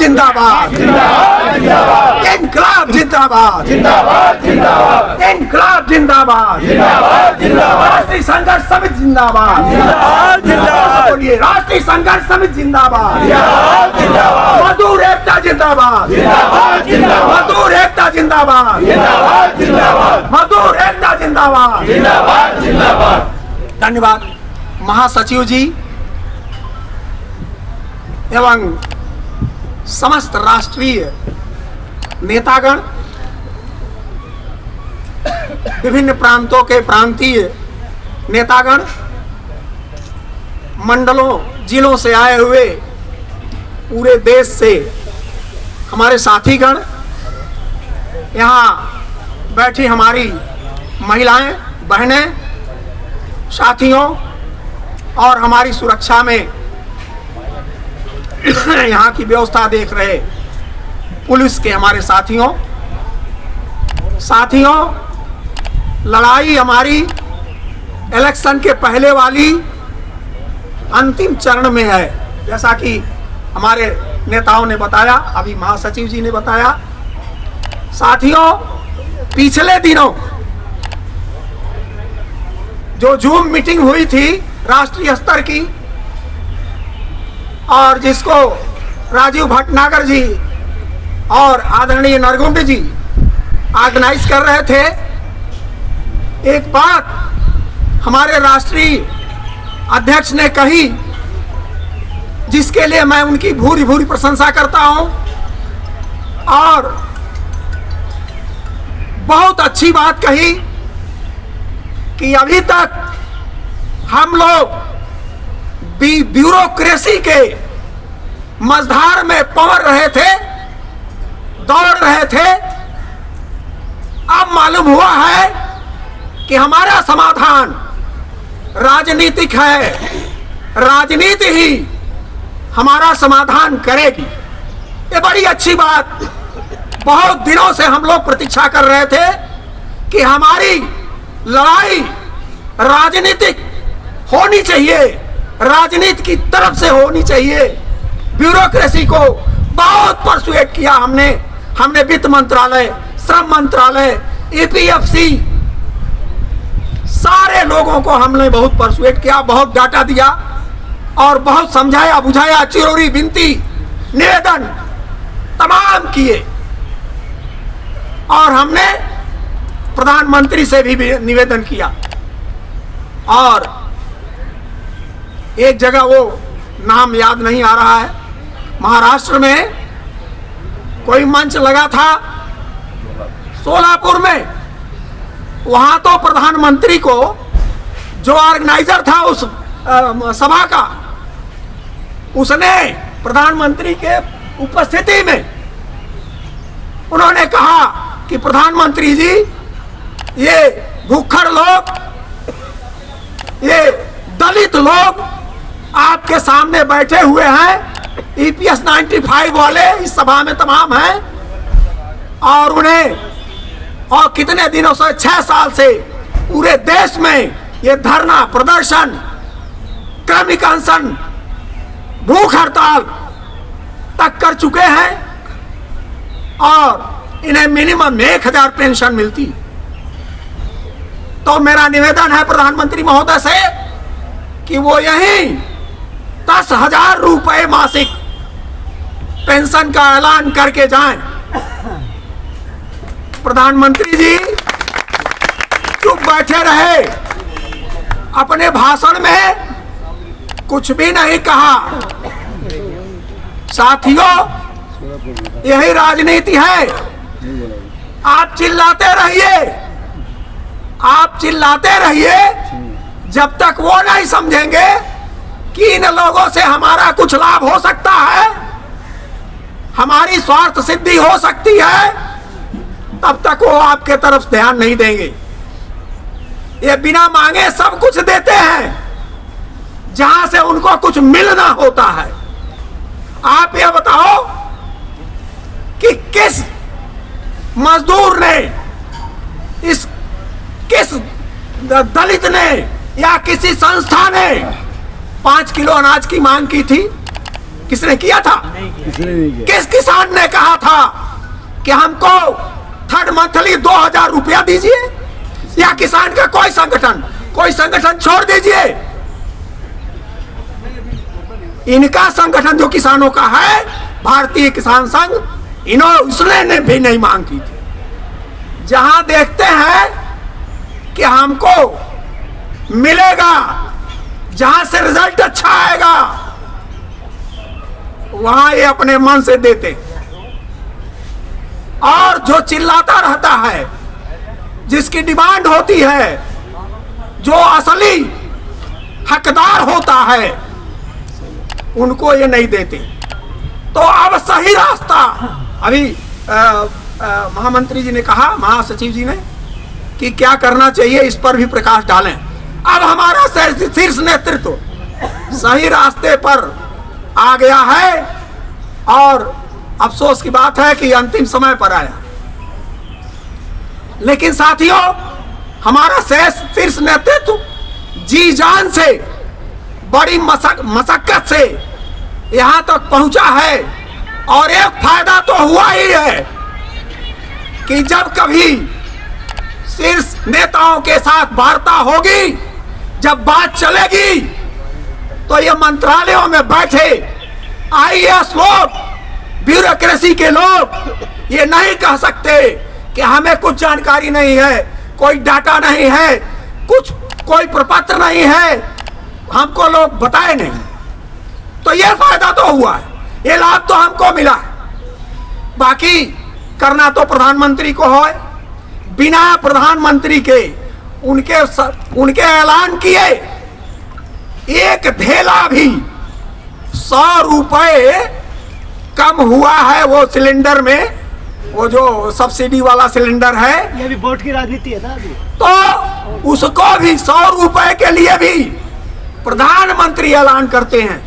जिंदाबाद, इनकलाब जिंदाबाद, इनकलाब जिंदाबाद, राष्ट्रीय संघर्ष समिति जिंदाबाद, बोलिए राष्ट्रीय संघर्ष समिति जिंदाबाद, मजदूर एकता जिंदाबाद, मजदूर एकता जिंदाबाद, मजदूर एकता जिंदाबाद। धन्यवाद महासचिव जी एवं समस्त राष्ट्रीय नेतागण, विभिन्न प्रांतों के प्रांतीय नेतागण, मंडलों जिलों से आए हुए पूरे देश से हमारे साथीगण, यहाँ बैठी हमारी महिलाएं, बहनें, साथियों और हमारी सुरक्षा में यहाँ की व्यवस्था देख रहे पुलिस के हमारे साथियों, लड़ाई हमारी इलेक्शन के पहले वाली अंतिम चरण में है। जैसा कि हमारे नेताओं ने बताया, अभी महासचिव जी ने बताया। साथियों, पिछले दिनों जो जूम मीटिंग हुई थी राष्ट्रीय स्तर की और जिसको राजीव भटनागर जी और आदरणीय नरगुंड जी ऑर्गेनाइज कर रहे थे, एक बात हमारे राष्ट्रीय अध्यक्ष ने कही जिसके लिए मैं उनकी भूरी भूरी प्रशंसा करता हूं और बहुत अच्छी बात कही कि अभी तक हम लोग ब्यूरोक्रेसी के मझधार में पवर रहे थे, दौड़ रहे थे। अब मालूम हुआ है कि हमारा समाधान राजनीतिक है, राजनीति ही हमारा समाधान करेगी। ये बड़ी अच्छी बात, बहुत दिनों से हम लोग प्रतीक्षा कर रहे थे कि हमारी लड़ाई राजनीतिक होनी चाहिए, राजनीति की तरफ से होनी चाहिए। ब्यूरोक्रेसी को बहुत परसुएट किया हमने वित्त मंत्रालय, श्रम मंत्रालय, ईपीएफसी, सारे लोगों को हमने बहुत परसुएट किया, बहुत डाटा दिया और बहुत समझाया बुझाया, चिरोरी विनती निवेदन तमाम किए और हमने प्रधानमंत्री से भी निवेदन किया। और एक जगह, वो नाम याद नहीं आ रहा है, महाराष्ट्र में कोई मंच लगा था सोलापुर में, वहां तो प्रधानमंत्री को जो ऑर्गेनाइजर था उस सभा का, उसने प्रधानमंत्री के उपस्थिति में उन्होंने कहा कि प्रधानमंत्री जी, ये भूखड़ लोग, ये दलित लोग आपके सामने बैठे हुए हैं, ईपीएस 95 वाले इस सभा में तमाम हैं और उन्हें और कितने दिनों से 6 साल से पूरे देश में ये धरना प्रदर्शन, क्रमिक अनशन, भूख हड़ताल तक कर चुके हैं और इन्हें मिनिमम 1000 पेंशन मिलती। तो मेरा निवेदन है प्रधानमंत्री महोदय से कि वो यही 10,000 रुपए मासिक पेंशन का ऐलान करके जाएं। प्रधानमंत्री जी चुप बैठे रहे, अपने भाषण में कुछ भी नहीं कहा। साथियों, यही राजनीति है। आप चिल्लाते रहिए, आप चिल्लाते रहिए जब तक वो नहीं समझेंगे कि इन लोगों से हमारा कुछ लाभ हो सकता है, हमारी स्वार्थ सिद्धि हो सकती है, तब तक वो आपके तरफ ध्यान नहीं देंगे। ये बिना मांगे सब कुछ देते हैं जहां से उनको कुछ मिलना होता है। आप ये बताओ कि किस मजदूर ने, किस दलित ने या किसी संस्था ने 5 किलो अनाज की मांग की थी? किसने किया था? किस किसान ने कहा था कि हमको थर्ड मंथली 2000 रुपया दीजिए? या किसान का कोई संगठन छोड़ दीजिए, इनका संगठन जो किसानों का है भारतीय किसान संघ, उसने भी नहीं मांग की थी। जहां देखते हैं कि हमको मिलेगा, जहां से रिजल्ट अच्छा आएगा, वहां ये अपने मन से देते। और जो चिल्लाता रहता है, जिसकी डिमांड होती है, जो असली हकदार होता है, उनको ये नहीं देते। तो अब सही रास्ता, अभी महामंत्री जी ने कहा, महासचिव जी ने, कि क्या करना चाहिए, इस पर भी प्रकाश डालें। अब हमारा शीर्ष नेतृत्व सही रास्ते पर आ गया है और अफसोस की बात है कि अंतिम समय पर आया। लेकिन साथियों, हमारा शीर्ष नेतृत्व जी जान से, बड़ी मशक्कत से यहां तक पहुंचा है। और एक फायदा तो हुआ ही है कि जब कभी शीर्ष नेताओं के साथ वार्ता होगी, जब बात चलेगी, तो ये मंत्रालयों में बैठे आईएएस लोग, ब्यूरोक्रेसी के लोग ये नहीं कह सकते कि हमें कुछ जानकारी नहीं है, कोई डाटा नहीं है, कोई प्रपत्र नहीं है, हमको लोग बताए नहीं। तो ये फायदा तो हुआ है, ये लाभ तो हमको मिला है। बाकी करना तो प्रधानमंत्री को है। बिना प्रधानमंत्री के उनके ऐलान किए एक धेला भी 100 रुपए कम हुआ है वो सिलेंडर में, वो जो सब्सिडी वाला सिलेंडर है। ये भी वोट की राजनीति है ना अभी। तो उसको भी 100 रुपए के लिए भी प्रधानमंत्री ऐलान करते हैं।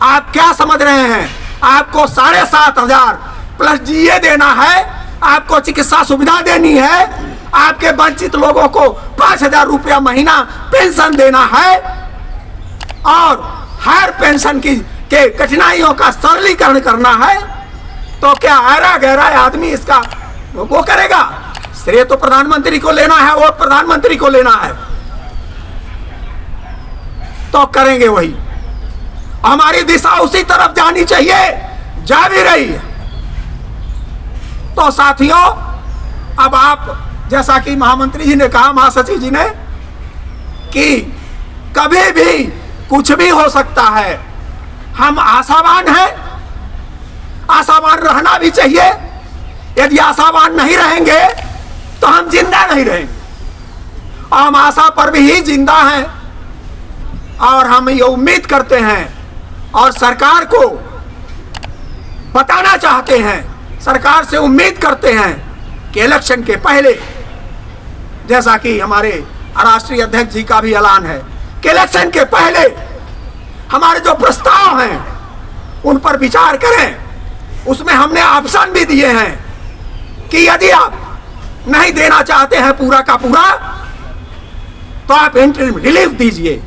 आप क्या समझ रहे हैं? आपको 7,500 प्लस जीए देना है, आपको चिकित्सा सुविधा देनी है, आपके वंचित लोगों को 5,000 रुपया महीना पेंशन देना है, और हर पेंशन के कठिनाइयों का सरलीकरण करना है। तो क्या ऐरा गहरा आदमी इसका वो करेगा? श्रेय तो प्रधानमंत्री को लेना है, वोट प्रधानमंत्री को लेना है, तो करेंगे वही। हमारी दिशा उसी तरफ जानी चाहिए, जा भी रही है। तो साथियों, अब आप, जैसा कि महामंत्री जी ने कहा, महासचिव जी ने, कि कभी भी कुछ भी हो सकता है। हम आशावान हैं, आशावान रहना भी चाहिए। यदि आशावान नहीं रहेंगे तो हम जिंदा नहीं रहेंगे। हम आशा पर भी ही जिंदा हैं, और हम ये उम्मीद करते हैं और सरकार को बताना चाहते हैं, सरकार से उम्मीद करते हैं कि इलेक्शन के पहले, जैसा कि हमारे राष्ट्रीय अध्यक्ष जी का भी ऐलान है कि इलेक्शन के पहले हमारे जो प्रस्ताव हैं उन पर विचार करें। उसमें हमने ऑप्शन भी दिए हैं कि यदि आप नहीं देना चाहते हैं पूरा का पूरा, तो आप इंटरिम रिलीफ दीजिए।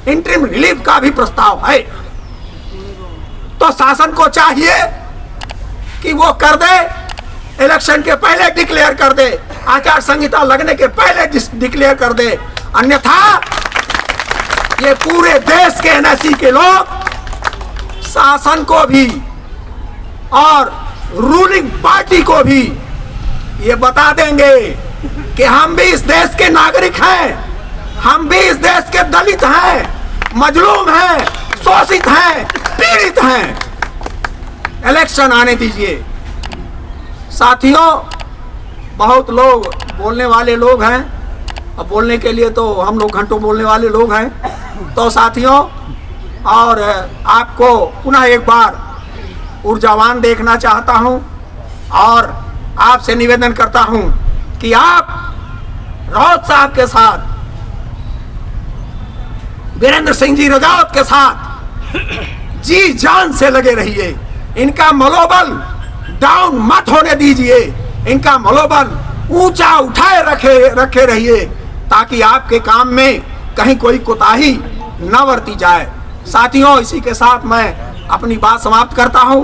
इंटरिम रिलीफ का भी प्रस्ताव है। तो शासन को चाहिए कि वो कर दे, इलेक्शन के पहले डिक्लेयर कर दे, आचार संहिता लगने के पहले डिक्लेयर कर दे। अन्यथा ये पूरे देश के एनएससी के लोग शासन को भी और रूलिंग पार्टी को भी ये बता देंगे कि हम भी इस देश के नागरिक हैं, हम भी इस देश के दलित हैं, मजलूम हैं, शोषित हैं, पीड़ित हैं। इलेक्शन आने दीजिए। साथियों, बहुत लोग बोलने वाले लोग हैं, अब बोलने के लिए तो हम लोग घंटों बोलने वाले लोग हैं। तो साथियों, और आपको पुनः एक बार ऊर्जावान देखना चाहता हूं, और आपसे निवेदन करता हूं कि आप राउत साहब के साथ, वीरेंद्र सिंह जी रजावत के साथ जी जान से लगे रहिए। इनका मनोबल डाउन मत होने दीजिए, इनका मनोबल ऊंचा उठाए रखे रहिए, ताकि आपके काम में कहीं कोई कोताही न बरती जाए। साथियों, इसी के साथ मैं अपनी बात समाप्त करता हूं।